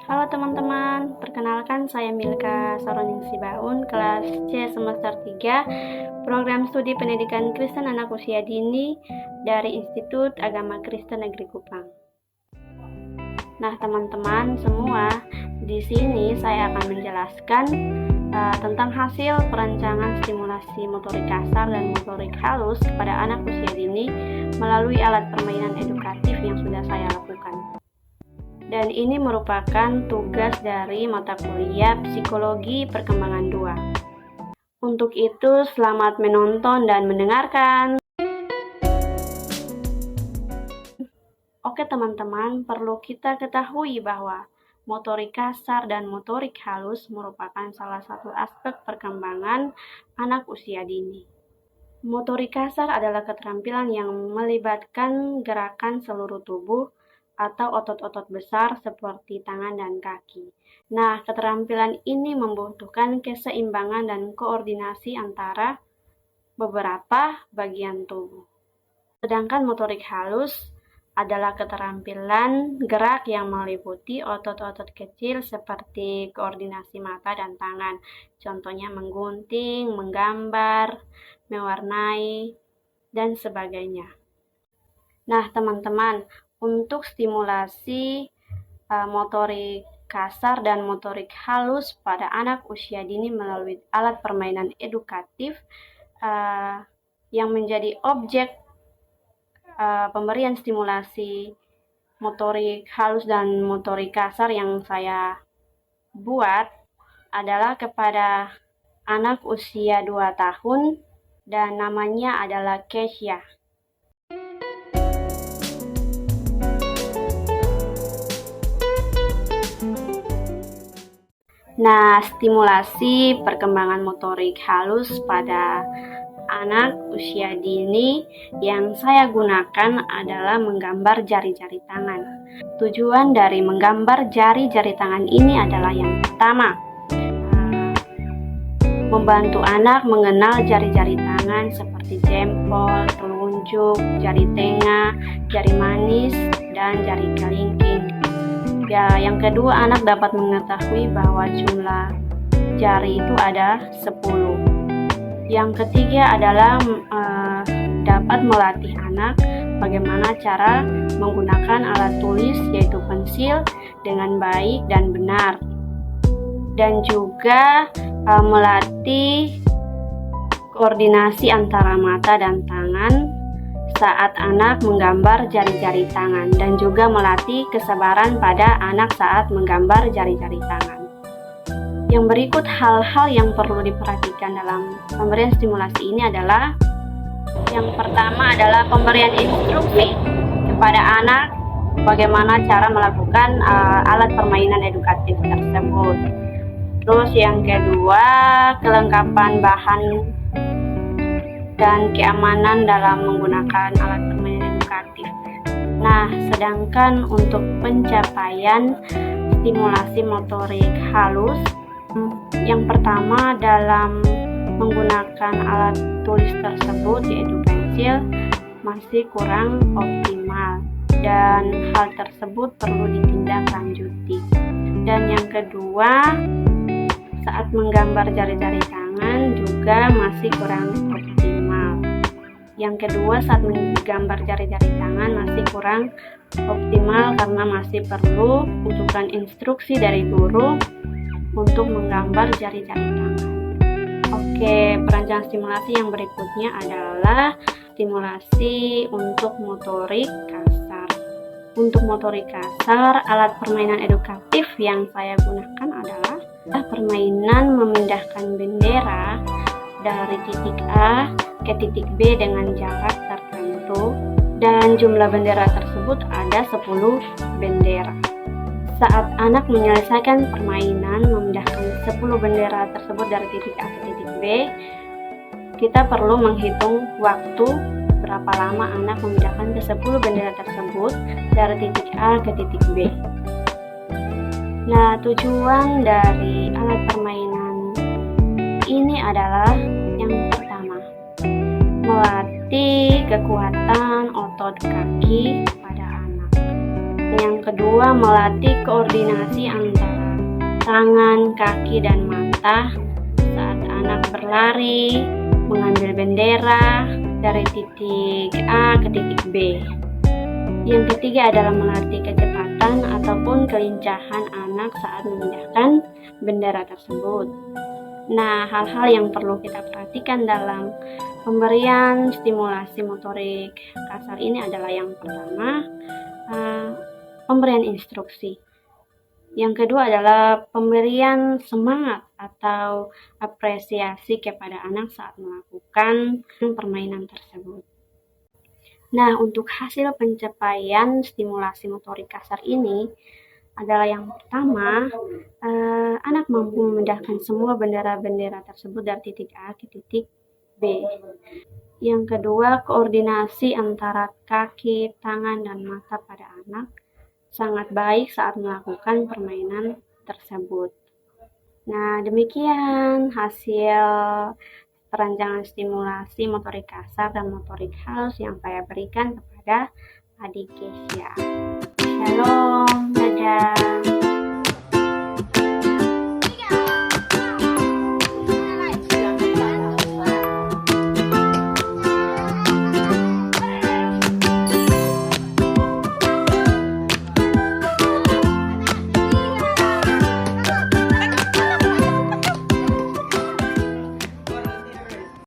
Halo teman-teman, perkenalkan saya Milka Saroning Sibaun, kelas C semester 3, program studi pendidikan Kristen anak usia dini dari Institut Agama Kristen Negeri Kupang. Nah teman-teman semua, di sini saya akan menjelaskan tentang hasil perancangan stimulasi motorik kasar dan motorik halus kepada anak usia dini melalui alat permainan edukatif yang sudah saya lakukan. Dan ini merupakan tugas dari mata kuliah Psikologi Perkembangan 2. Untuk itu, selamat menonton dan mendengarkan. Oke teman-teman, perlu kita ketahui bahwa motorik kasar dan motorik halus merupakan salah satu aspek perkembangan anak usia dini. Motorik kasar adalah keterampilan yang melibatkan gerakan seluruh tubuh atau otot-otot besar seperti tangan dan kaki. Nah, keterampilan ini membutuhkan keseimbangan dan koordinasi antara beberapa bagian tubuh. Sedangkan motorik halus adalah keterampilan gerak yang meliputi otot-otot kecil seperti koordinasi mata dan tangan. Contohnya menggunting, menggambar, mewarnai, dan sebagainya. Nah, teman-teman, untuk stimulasi motorik kasar dan motorik halus pada anak usia dini melalui alat permainan edukatif yang menjadi objek pemberian stimulasi motorik halus dan motorik kasar yang saya buat adalah kepada anak usia 2 tahun dan namanya adalah Kesha. Nah, stimulasi perkembangan motorik halus pada anak usia dini yang saya gunakan adalah menggambar jari-jari tangan. Tujuan dari menggambar jari-jari tangan ini adalah yang pertama, membantu anak mengenal jari-jari tangan seperti jempol, telunjuk, jari tengah, jari manis, dan jari kelingking. Ya, yang kedua, anak dapat mengetahui bahwa jumlah jari itu ada 10. Yang ketiga adalah dapat melatih anak bagaimana cara menggunakan alat tulis yaitu pensil dengan baik dan benar. Dan juga melatih koordinasi antara mata dan tangan saat anak menggambar jari-jari tangan, dan juga melatih kesabaran pada anak saat menggambar jari-jari tangan. Yang berikut hal-hal yang perlu diperhatikan dalam pemberian stimulasi ini adalah yang pertama adalah pemberian instruksi kepada anak bagaimana cara melakukan alat permainan edukatif tersebut. Terus yang kedua, kelengkapan bahan dan keamanan dalam menggunakan alat permainan edukatif. Nah, sedangkan untuk pencapaian stimulasi motorik halus, yang pertama dalam menggunakan alat tulis tersebut yaitu pensil masih kurang optimal dan hal tersebut perlu ditindaklanjuti. Dan yang kedua, saat menggambar jari-jari tangan juga masih kurang optimal. Yang kedua, saat menggambar jari-jari tangan masih kurang optimal karena masih perlu rujukan instruksi dari guru untuk menggambar jari-jari tangan. Oke, perancangan stimulasi yang berikutnya adalah stimulasi untuk motorik kasar. Untuk motorik kasar, alat permainan edukatif yang saya gunakan adalah permainan memindahkan bendera dari titik A ke titik B dengan jarak tertentu, dan jumlah bendera tersebut ada 10 bendera. Saat anak menyelesaikan permainan memindahkan 10 bendera tersebut dari titik A ke titik B, kita perlu menghitung waktu berapa lama anak memindahkan ke 10 bendera tersebut dari titik A ke titik B. Nah, tujuan dari alat permainan ini adalah yang pertama, melatih kekuatan otot kaki pada anak. Yang kedua, melatih koordinasi antara tangan, kaki, dan mata saat anak berlari, mengambil bendera dari titik A ke titik B. Yang ketiga adalah melatih kecepatan ataupun kelincahan anak saat memindahkan bendera tersebut. Nah, hal-hal yang perlu kita perhatikan dalam pemberian stimulasi motorik kasar ini adalah yang pertama, pemberian instruksi. Yang kedua adalah pemberian semangat atau apresiasi kepada anak saat melakukan permainan tersebut. Nah, untuk hasil pencapaian stimulasi motorik kasar ini adalah yang pertama, anak mampu memindahkan semua bendera-bendera tersebut dari titik A ke titik B. Yang kedua, koordinasi antara kaki, tangan, dan mata pada anak sangat baik saat melakukan permainan tersebut. Nah, demikian hasil perancangan stimulasi motorik kasar dan motorik halus yang saya berikan kepada adik Kesia. Shalom, dadah.